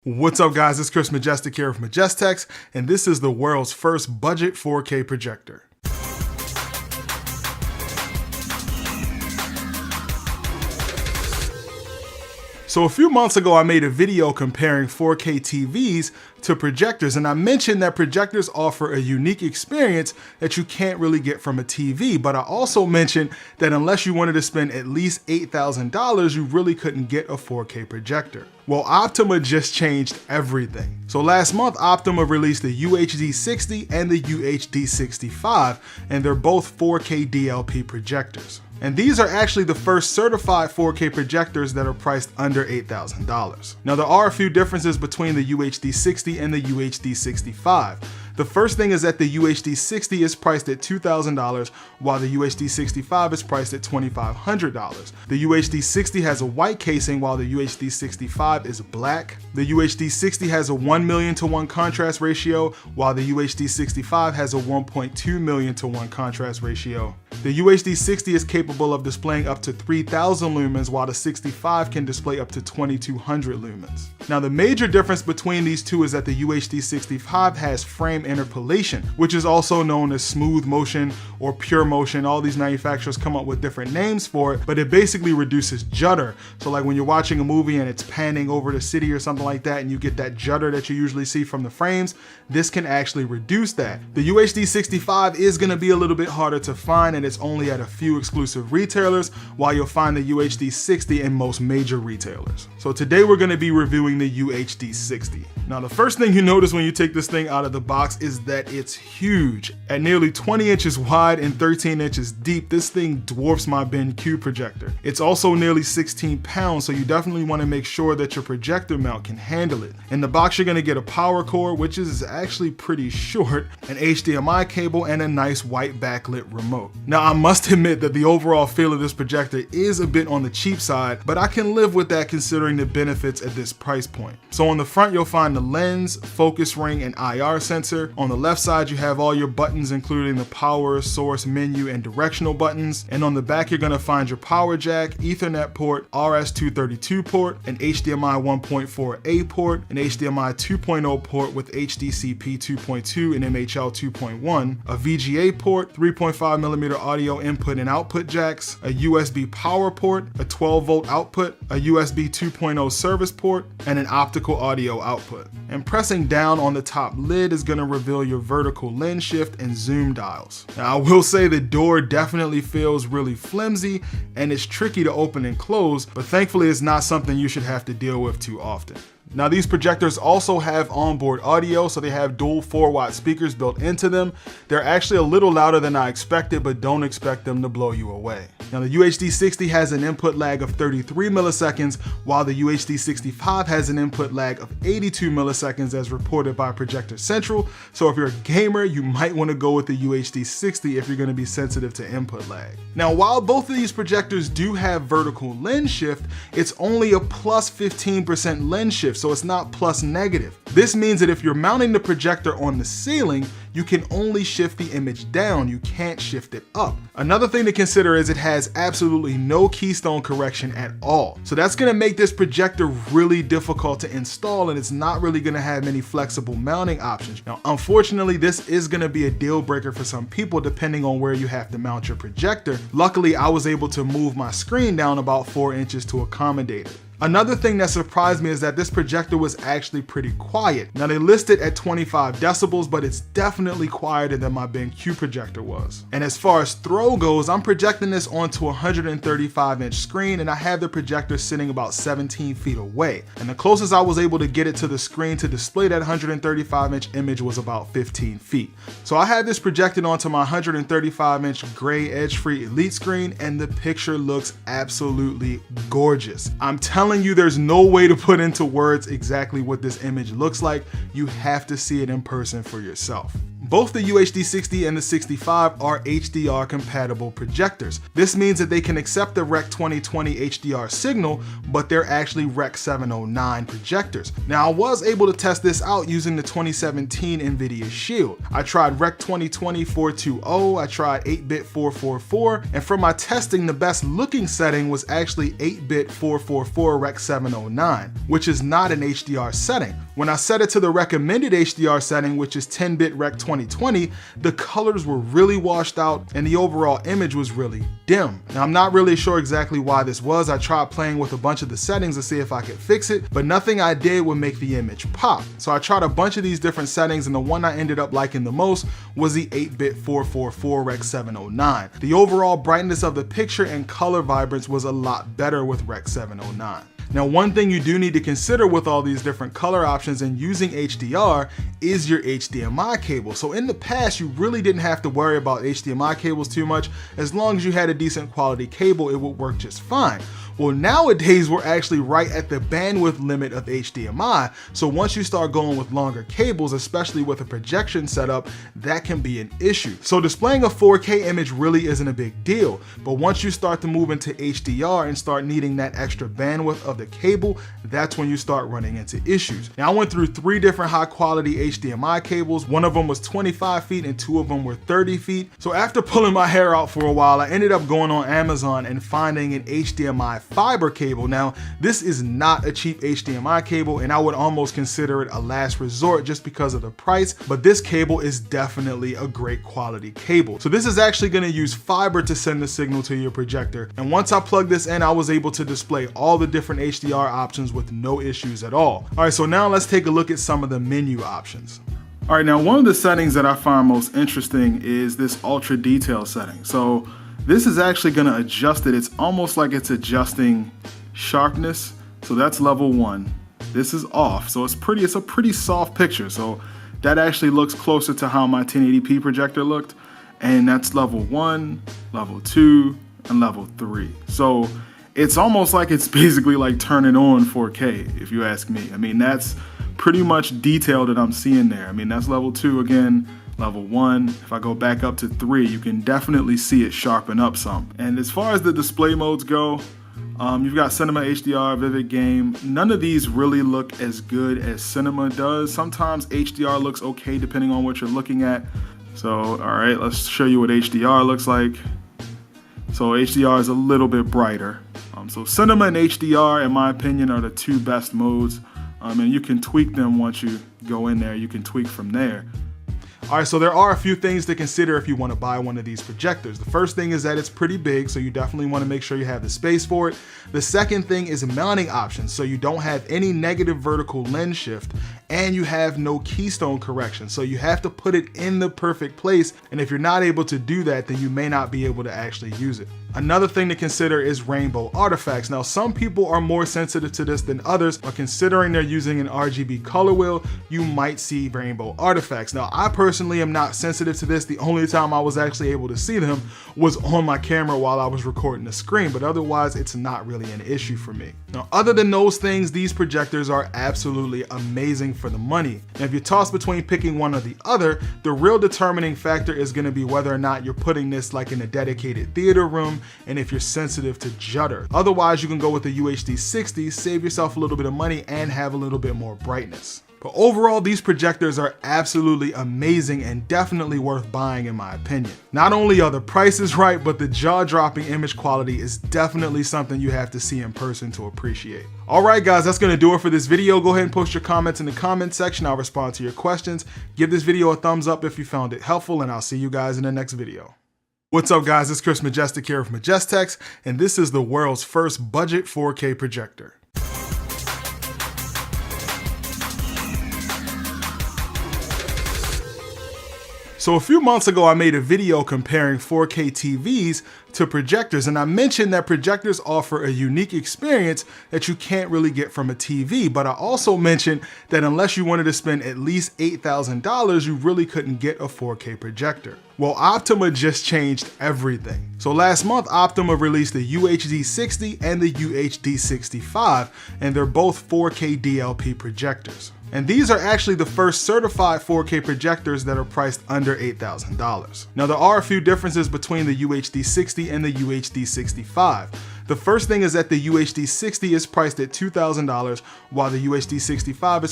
What's up guys, it's Chris Majestic here of Majestex, and this is the world's first budget 4K projector. So a few months ago, I made a video comparing 4K TVs to projectors, and I mentioned that projectors offer a unique experience that you can't really get from a TV, but I also mentioned that unless you wanted to spend at least $8,000, you really couldn't get a 4K projector. Well, Optoma just changed everything. So last month, Optoma released the UHD60 and the UHD65, and they're both 4K DLP projectors. And these are actually the first certified 4K projectors that are priced under $8,000. Now there are a few differences between the UHD60 and the UHD65. The first thing is that the UHD60 is priced at $2,000 while the UHD65 is priced at $2,500. The UHD60 has a white casing while the UHD65 is black. The UHD60 has a 1,000,000:1 contrast ratio while the UHD65 has a 1.2 million to 1 contrast ratio. The UHD60 is capable of displaying up to 3,000 lumens while the 65 can display up to 2,200 lumens. Now the major difference between these two is that the UHD65 has frame interpolation, which is also known as smooth motion or pure motion. All these manufacturers come up with different names for it, but it basically reduces judder. So like when you're watching a movie and it's panning over the city or something like that and you get that judder that you usually see from the frames, this can actually reduce that. The UHD65 is going to be a little bit harder to find, and it's only at a few exclusive retailers, while you'll find the UHD60 in most major retailers. So today we're going to be reviewing the UHD60. Now the first thing you notice when you take this thing out of the box is that it's huge. At nearly 20 inches wide and 13 inches deep, this thing dwarfs my BenQ projector. It's also nearly 16 pounds, so you definitely want to make sure that your projector mount can handle it. In the box you're going to get a power cord, which is actually pretty short, an HDMI cable, and a nice white backlit remote. Now I must admit that the overall feel of this projector is a bit on the cheap side, but I can live with that considering the benefits at this price point. So on the front you'll find the lens, focus ring, and IR sensor. On the left side you have all your buttons, including the power, source, menu, and directional buttons. And on the back you're going to find your power jack, Ethernet port, RS-232 port, an HDMI 1.4a port, an HDMI 2.0 port with HDCP 2.2 and MHL 2.1, a VGA port, 3.5mm audio input and output jacks, a USB power port, a 12-volt output, a USB 2.0 service port, and an optical audio output. And pressing down on the top lid is going to reveal your vertical lens shift and zoom dials. Now I will say the door definitely feels really flimsy and it's tricky to open and close, but thankfully it's not something you should have to deal with too often. Now these projectors also have onboard audio, so they have dual 4-watt speakers built into them. They're actually a little louder than I expected, but don't expect them to blow you away. Now the UHD60 has an input lag of 33 milliseconds, while the UHD65 has an input lag of 82 milliseconds as reported by Projector Central. So if you're a gamer, you might want to go with the UHD60 if you're going to be sensitive to input lag. Now while both of these projectors do have vertical lens shift, it's only a plus 15% lens shift, so it's not plus negative. This means that if you're mounting the projector on the ceiling, you can only shift the image down, you can't shift it up. Another thing to consider is it has absolutely no keystone correction at all. So that's gonna make this projector really difficult to install, and it's not really gonna have many flexible mounting options. Now, unfortunately, this is gonna be a deal breaker for some people depending on where you have to mount your projector. Luckily, I was able to move my screen down about 4 inches to accommodate it. Another thing that surprised me is that this projector was actually pretty quiet. Now they list it at 25 decibels, but it's definitely quieter than my BenQ projector was. And as far as throw goes, I'm projecting this onto a 135-inch screen, and I have the projector sitting about 17 feet away. And the closest I was able to get it to the screen to display that 135-inch image was about 15 feet. So I had this projected onto my 135-inch gray edge-free Elite screen, and the picture looks absolutely gorgeous. I'm telling you, there's no way to put into words exactly what this image looks like. You have to see it in person for yourself. Both the UHD60 and the 65 are HDR compatible projectors. This means that they can accept the Rec. 2020 HDR signal, but they're actually Rec. 709 projectors. Now I was able to test this out using the 2017 NVIDIA Shield. I tried Rec. 2020 420, I tried 8-bit 444, and for my testing, the best looking setting was actually 8-bit 444 Rec. 709, which is not an HDR setting. When I set it to the recommended HDR setting, which is 10-bit Rec. 2020, the colors were really washed out and the overall image was really dim. Now I'm not really sure exactly why this was. I tried playing with a bunch of the settings to see if I could fix it, but nothing I did would make the image pop. So I tried a bunch of these different settings, and the one I ended up liking the most was the 8-bit 444 Rec. 709. The overall brightness of the picture and color vibrance was a lot better with Rec. 709. Now, one thing you do need to consider with all these different color options and using HDR is your HDMI cable. So in the past, you really didn't have to worry about HDMI cables too much. As long as you had a decent quality cable, it would work just fine. Well, nowadays we're actually right at the bandwidth limit of HDMI. So once you start going with longer cables, especially with a projection setup, that can be an issue. So displaying a 4K image really isn't a big deal. But once you start to move into HDR and start needing that extra bandwidth of the cable, that's when you start running into issues. Now I went through 3 different high quality HDMI cables. One of them was 25 feet and 2 of them were 30 feet. So after pulling my hair out for a while, I ended up going on Amazon and finding an HDMI fiber cable. Now, this is not a cheap HDMI cable, and I would almost consider it a last resort just because of the price, but this cable is definitely a great quality cable. So this is actually going to use fiber to send the signal to your projector, and once I plugged this in, I was able to display all the different HDR options with no issues at all. All right, so now let's take a look at some of the menu options. All right, now one of the settings that I find most interesting is this ultra detail setting. So this is actually going to adjust it. It's almost like it's adjusting sharpness. So that's level 1. This is off. So it's a pretty soft picture. So that actually looks closer to how my 1080p projector looked. And that's level 1, level 2, and level 3. So it's almost like it's basically like turning on 4K, if you ask me. I mean, that's pretty much detail that I'm seeing there. I mean, that's level 2 again. Level 1, if I go back up to 3, you can definitely see it sharpen up some. And as far as the display modes go, you've got Cinema HDR, Vivid Game. None of these really look as good as Cinema does. Sometimes HDR looks okay depending on what you're looking at. So, all right, let's show you what HDR looks like. So HDR is a little bit brighter. So Cinema and HDR, in my opinion, are the 2 best modes. And you can tweak them once you go in there. You can tweak from there. All right, so there are a few things to consider if you want to buy one of these projectors. The first thing is that it's pretty big, so you definitely want to make sure you have the space for it. The second thing is mounting options, so you don't have any negative vertical lens shift, and you have no keystone correction, so you have to put it in the perfect place, and if you're not able to do that, then you may not be able to actually use it. Another thing to consider is rainbow artifacts. Now, some people are more sensitive to this than others, but considering they're using an RGB color wheel, you might see rainbow artifacts. Now, I personally am not sensitive to this. The only time I was actually able to see them was on my camera while I was recording the screen, but otherwise it's not really an issue for me. Now, other than those things, these projectors are absolutely amazing for the money. And if you're tossed between picking one or the other, the real determining factor is going to be whether or not you're putting this like in a dedicated theater room, and if you're sensitive to judder. Otherwise, you can go with the UHD60, save yourself a little bit of money and have a little bit more brightness. But overall, these projectors are absolutely amazing and definitely worth buying in my opinion. Not only are the prices right, but the jaw-dropping image quality is definitely something you have to see in person to appreciate. All right, guys, that's gonna do it for this video. Go ahead and post your comments in the comment section. I'll respond to your questions. Give this video a thumbs up if you found it helpful, and I'll see you guys in the next video. What's up, guys? It's Chris Majestic here of Majestex, and this is the world's first budget 4K projector. So a few months ago, I made a video comparing 4K TVs to projectors, and I mentioned that projectors offer a unique experience that you can't really get from a TV, but I also mentioned that unless you wanted to spend at least $8,000, you really couldn't get a 4K projector. Well, Optoma just changed everything. So last month, Optoma released the UHD60 and the UHD65, and they're both 4K DLP projectors. And these are actually the first certified 4K projectors that are priced under $8,000. Now, there are a few differences between the UHD60 and the UHD65. The first thing is that the UHD60 is priced at $2,000, while the UHD65 is